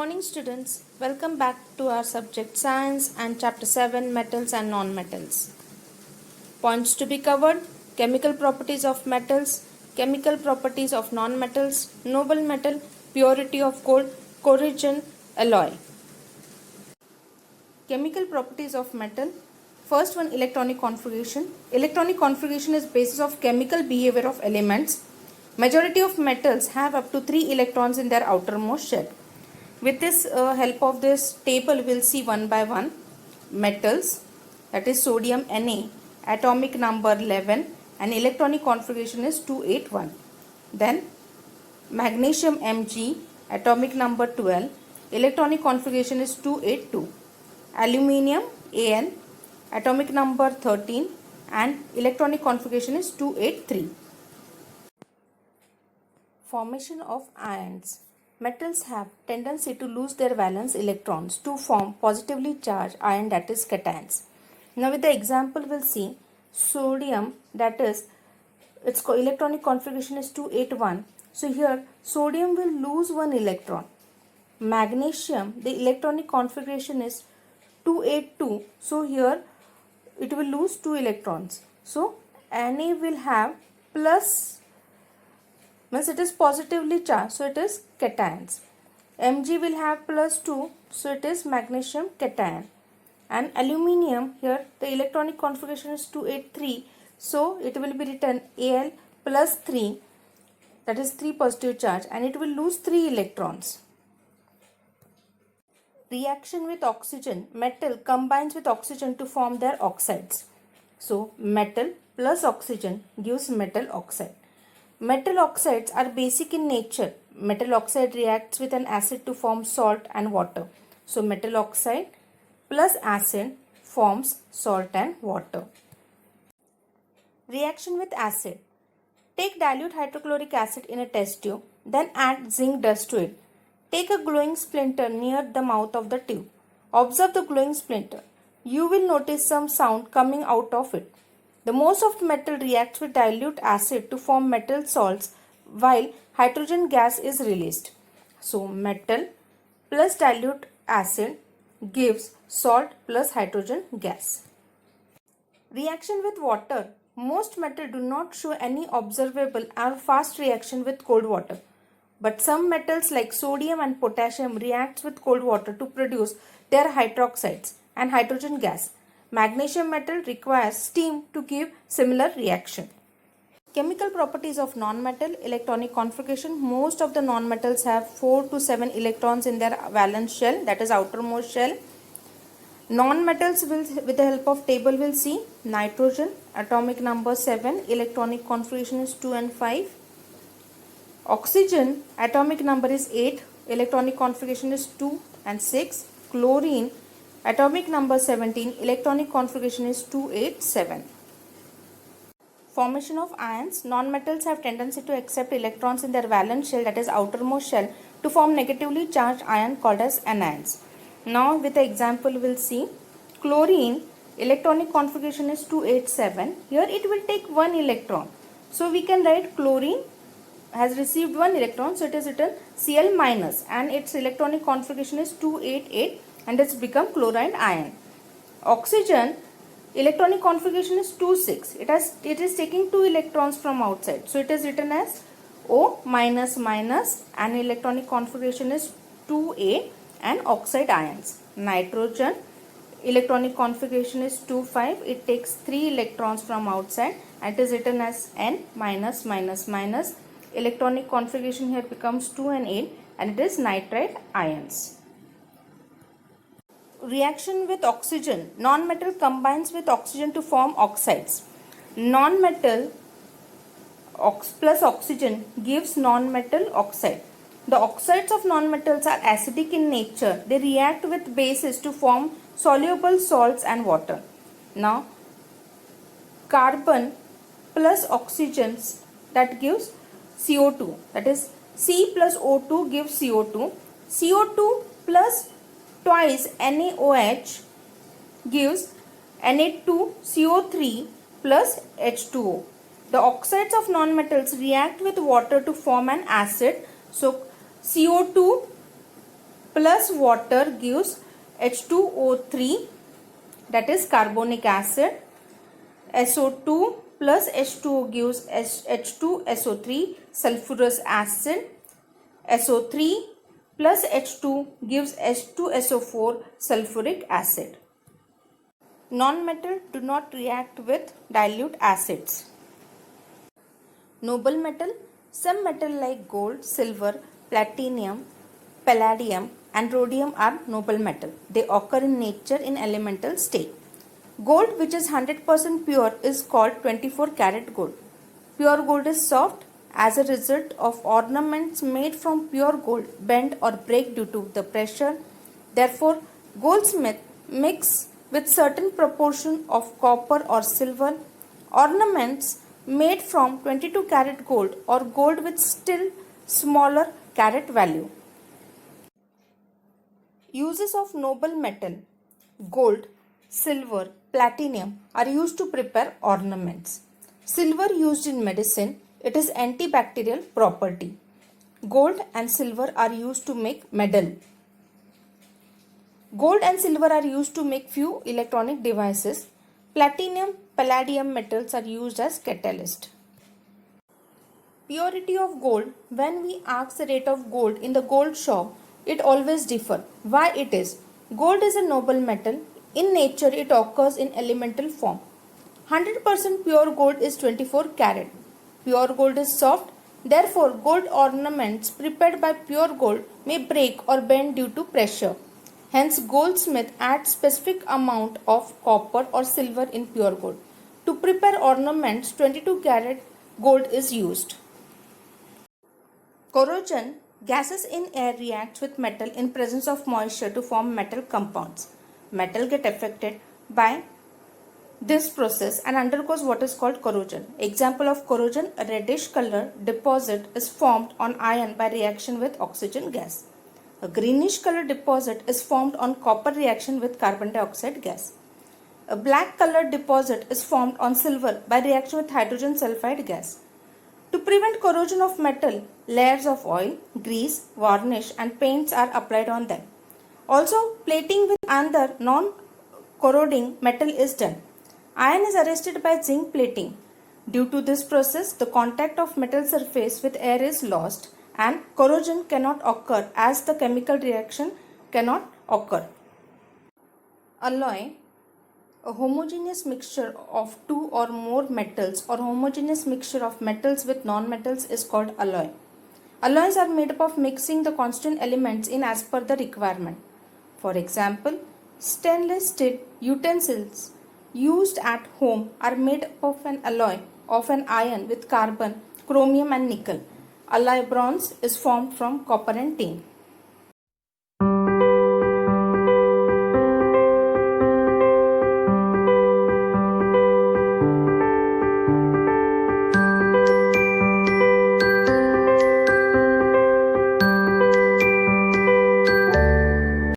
morning, students. Welcome back to our subject Science and Chapter 7 Metals and Non-Metals. Points to be covered: chemical properties of metals, chemical properties of non-metals, noble metal, purity of gold, corrosion, alloy. Chemical properties of metal. First one, electronic configuration. Electronic configuration is basis of chemical behavior of elements. Majority of metals have up to 3 electrons in their outermost shell. With this help of this table, we will see one by one. Metals, that is sodium Na, atomic number 11 and electronic configuration is 281. Then magnesium Mg, atomic number 12, electronic configuration is 282. Aluminium An, atomic number 13 and electronic configuration is 283. Formation of ions. Metals have tendency to lose their valence electrons to form positively charged ion, that is cations. Now with the example we'll see sodium, that is its electronic configuration is 281. So here sodium will lose one electron. Magnesium, the electronic configuration is 282. So here it will lose 2 electrons. So Na will have plus, means it is positively charged, so it is cations. Mg will have plus 2, so it is magnesium cation. And aluminium, here the electronic configuration is 283, so it will be written Al plus 3, that is 3 positive charge, and it will lose 3 electrons. Reaction with oxygen. Metal combines with oxygen to form their oxides. So metal plus oxygen gives metal oxide. Metal oxides are basic in nature. Metal oxide reacts with an acid to form salt and water. So metal oxide plus acid forms salt and water. Reaction with acid. Take dilute hydrochloric acid in a test tube, then add zinc dust to it. Take a glowing splinter near the mouth of the tube. Observe the glowing splinter. You will notice some sound coming out of it. The most of metal reacts with dilute acid to form metal salts while hydrogen gas is released. So metal plus dilute acid gives salt plus hydrogen gas. Reaction with water. Most metal do not show any observable or fast reaction with cold water. But some metals like sodium and potassium reacts with cold water to produce their hydroxides and hydrogen gas. Magnesium metal requires steam to give similar reaction. Chemical properties of non-metal. Electronic configuration. Most of the non-metals have 4 to 7 electrons in their valence shell, that is outermost shell. Non-metals will, with the help of table, will see nitrogen, atomic number 7, electronic configuration is 2 and 5. Oxygen, atomic number is 8, electronic configuration is 2 and 6. Chlorine, atomic number 17, electronic configuration is 287. Formation of ions. Non-metals have tendency to accept electrons in their valence shell, that is outermost shell, to form negatively charged ion called as anions. Now with the example we will see chlorine, electronic configuration is 287. Here it will take 1 electron. So we can write chlorine has received 1 electron, so it is written Cl minus and its electronic configuration is 288 and it's become chloride ion. Oxygen, electronic configuration is 26. It is taking 2 electrons from outside, so it is written as O minus minus and electronic configuration is 2A and oxide ions. Nitrogen, electronic configuration is 25. It takes 3 electrons from outside and it is written as N minus minus minus. Electronic configuration here becomes 2 and 8 and it is nitride ions. Reaction with oxygen. Non-metal combines with oxygen to form oxides. Non-metal plus oxygen gives non-metal oxide. The oxides of non-metals are acidic in nature. They react with bases to form soluble salts and water. Now, carbon plus oxygens, that gives CO2, that is C plus O2 gives CO2. CO2 plus twice NaOH gives Na2CO3 plus H2O. The oxides of non-metals react with water to form an acid. So CO2 plus water gives H2O3, that is carbonic acid. SO2 plus H2O gives H2SO3, sulfurous acid. SO3 plus H2 gives H2SO4, sulfuric acid. Non-metal do not react with dilute acids. Noble metal. Some metal like gold, silver, platinum, palladium and rhodium are noble metal. They occur in nature in elemental state. Gold, which is 100% pure, is called 24 karat gold. Pure gold is soft as a result of ornaments made from pure gold bend or break due to the pressure. Therefore, goldsmith mix with certain proportion of copper or silver ornaments made from 22 karat gold or gold with still smaller carat value. Uses of noble metal. Gold, silver, platinum are used to prepare ornaments. Silver used in medicine, it is antibacterial property. Gold and silver are used to make medal. Gold and silver are used to make few electronic devices. Platinum, palladium metals are used as catalyst. Purity of gold. When we ask the rate of gold in the gold shop, it always differ. Why it is? Gold is a noble metal. In nature, it occurs in elemental form. 100% pure gold is 24 karat. Pure gold is soft. Therefore, gold ornaments prepared by pure gold may break or bend due to pressure. Hence, goldsmith adds specific amount of copper or silver in pure gold. To prepare ornaments, 22 karat gold is used. Corrosion. Gases in air reacts with metal in presence of moisture to form metal compounds. Metal get affected by this process and undergoes what is called corrosion. Example of corrosion, a reddish color deposit is formed on iron by reaction with oxygen gas. A greenish color deposit is formed on copper reaction with carbon dioxide gas. A black colored deposit is formed on silver by reaction with hydrogen sulfide gas. To prevent corrosion of metal, layers of oil, grease, varnish and paints are applied on them. Also, plating with another non-corroding metal is done. Iron is arrested by zinc plating. Due to this process, the contact of metal surface with air is lost and corrosion cannot occur as the chemical reaction cannot occur. Alloy. A homogeneous mixture of two or more metals or homogeneous mixture of metals with non-metals is called alloy. Alloys are made up of mixing the constant elements in as per the requirement. For example, stainless steel utensils used at home are made up of an alloy of an iron with carbon, chromium and nickel. Alloy bronze is formed from copper and tin.